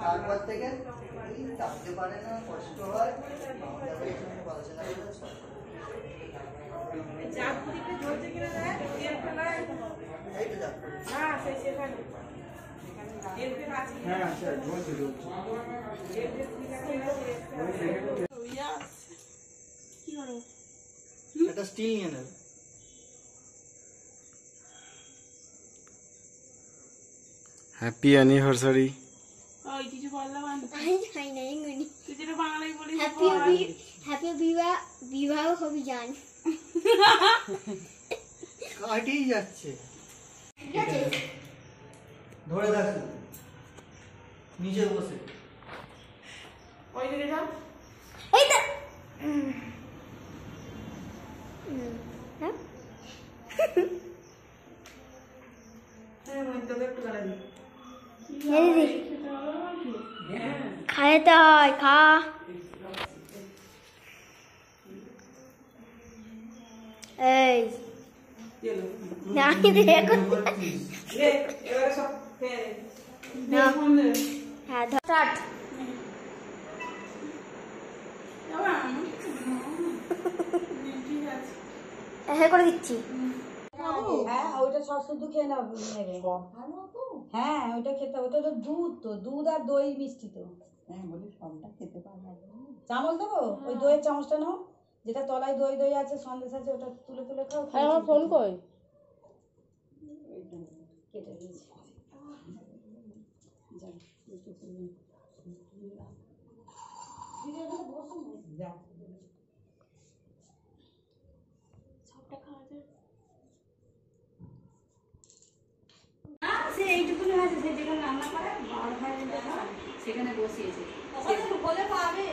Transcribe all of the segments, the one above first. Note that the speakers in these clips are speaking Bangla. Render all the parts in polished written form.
তারপর থেকে চাপতে পারে না, কষ্ট হয়, পড়াশোনা এটা স্টিল নিয়ে নেবে। Happy anniversary. বিবাহ হবে জান কাটিয়ে যাচ্ছে, ধরে রাখো নিচে বসে। ওই দিকে যাও, এই তো খাইতে হয়, খা। এই করে দিচ্ছি। হ্যাঁ ওইটা সব শুধু খেয়ে নেবে। হ্যাঁ ওইটা খেতে, ওইটা তো দুধ, তো দুধ আর দই মিষ্টি তো। হ্যাঁ বলি সবটা খেতে পারবে। চামচ দেবো, ওই দইয়ের চামচটা নাও, যেটা তলায় দই দই আছে, সন্দেশ আছে, ওটা তুলে তুলে খাও। আমার ফোন কই কেটে দিয়েছি। এইটুকুনি হয়েছে, সে যেখানে রান্না করে সেখানে বসিয়েছে, বলে পাবে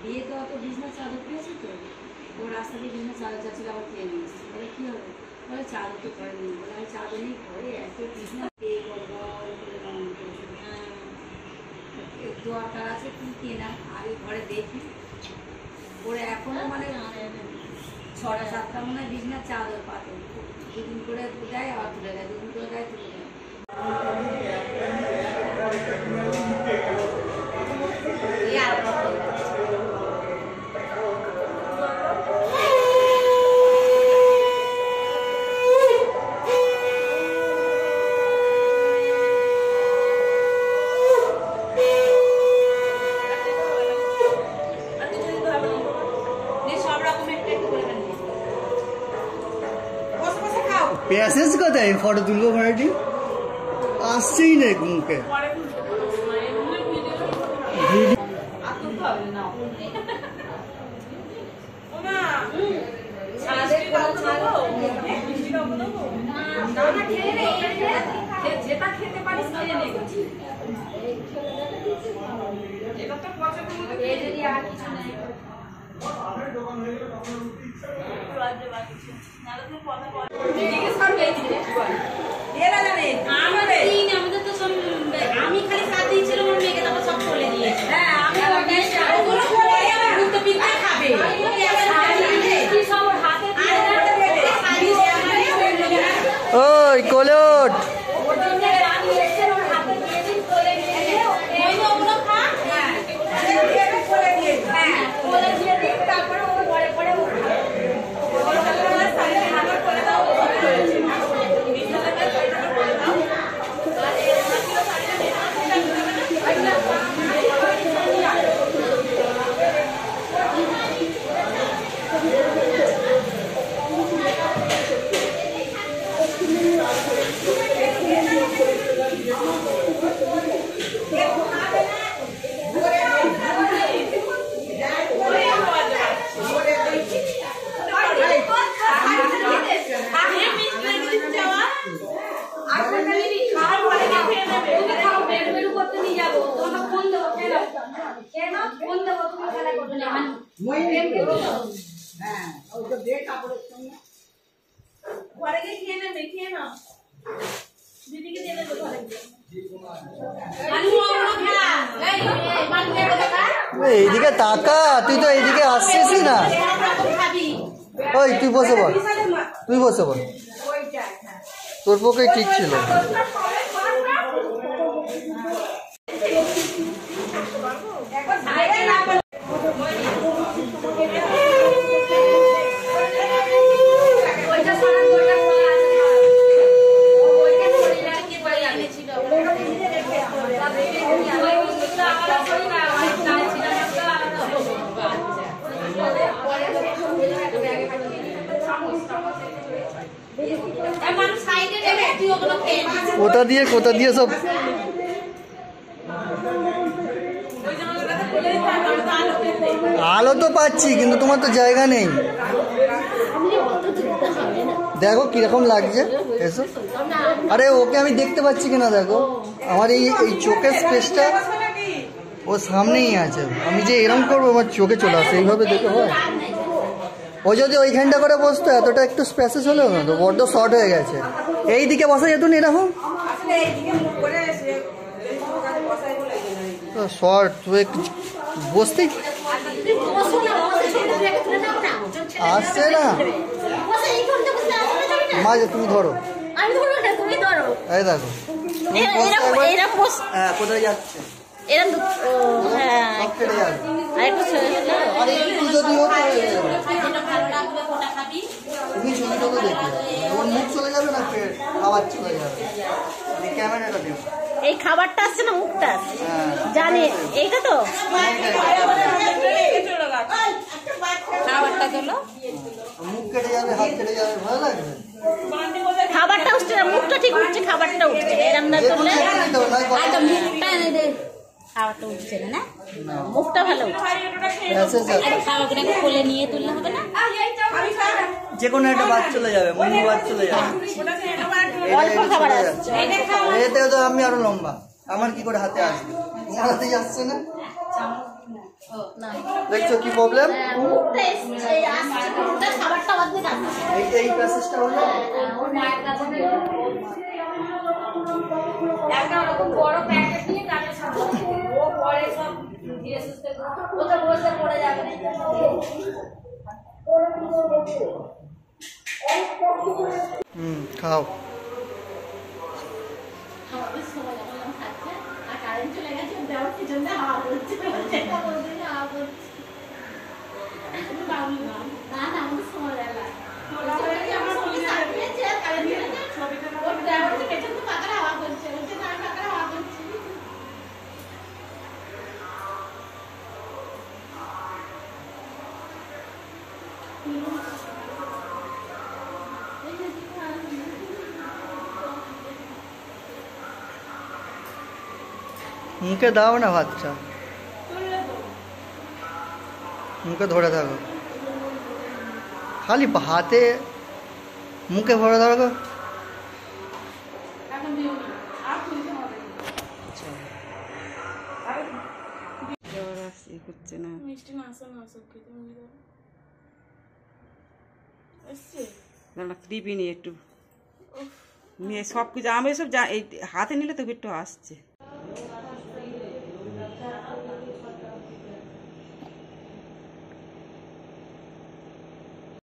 বিয়ে তো অত বিজনেস চাদর পেয়েছে তো, ও রাস্তা দিয়ে বিজনেস চাদর চাচ্ছিল, আবার খেয়ে নিয়েছে। বলে কি হবে, বলে চাদর তো করেনি, বলে আমি চাদর নেই ঘরে এত বিজনেস দোয়াটা আছে কি কেনা, আগে ঘরে দেখি ওরা এখনো মানে 6-7টা মনে হয় বিজনেস চাদর পাতে, দুদিন করে দেয় আবার তুলে দেয়, দুদিন করে দেয় তুলে দেয়। প্যাসেজ কোথায় ফটো তুলবো, ভাড়াটি আসছেই না মুখে। যেটা খেতে পারিস আর কিছু নেই। আমাদের তো সব, আমি খালি সাথ দিয়েছিলাম আমার মেয়েকে, তারপর সব চলে দিয়েছে। হ্যাঁ আমি খাবে ওই কোলট এইদিকে তাকা, তুই তো এইদিকে আসছিস না। ওই তুই বসে বল, তুই বসে বল। তোর পক্ষে ঠিক ছিল। কোথা দিয়ে সব আলো তো পাচ্ছি, কিন্তু তোমার তো জায়গা নেই। দেখো কিরকম লাগছে এসো। আরে ওকে আমি দেখতে পাচ্ছি কিনা দেখো, আমার এই চোখের স্পেসটা ও সামনেই আছে। আমি যে এরকম করবো আমার চোখে চলে আসে, এইভাবে দেখে হয়। ও যদি ওইখানটা করে বসতো এতটা একটু স্পেসেস হলেও না তো, বড্ড শর্ট হয়ে গেছে। এই দিকে বসা যেত না এরকম শর্ট, বসতে আসছে না। মাঝে তুমি ধরো, এই দেখো কোথায় যাচ্ছে, তুমি ছবিটা তো দেখবে, ওর মুখ চলে যাবে না, ফের আবার চলে যাবে। ক্যামেরাটা দিও, এই খাবারটা আসছে না মুখটা জানে, এইটা তো খাবারটা গেল, মুখ কেটে যাবে, হাত কেটে যাবে, ভালো লাগবে। খাবারটা উঠছে না, মুখটা ঠিক উঠছে, খাবারটা উঠছে না। এরম না করলে একদম মুখটা এনে দে, খাবারটা উঠছে না, মুখটা ভালো উঠছে। খাবারটাকে কোলে নিয়ে তুললে হবে না, যে কোনো একটা বাদ চলে যাবে, মনে বাদ চলে যাবে। অল্প খাবার আসছে, এতে তো আমি আরো লম্বা, আমার কি করে হাতে আসবে, তোমার হাতেই আসছে না। দেখছো কি প্রবলেম, মুখটা আসছে, মুখটা খাবারটা বাদে না, এই প্যাসেজটা হলো একটা রকম বড় প্যাকেট দিয়ে তাকে সামনে ও পরে সব ধীরে সুস্থে ও তো বসে পড়ে যাবে না। খাও। মুখে দাও না ভাতটা, মুখে ধরে থাকো, খালি হাতে মুখে ভরে থাকো। দিবি নি একটু সব কিছু আমি সব হাতে নিলে তো একটু আসছে।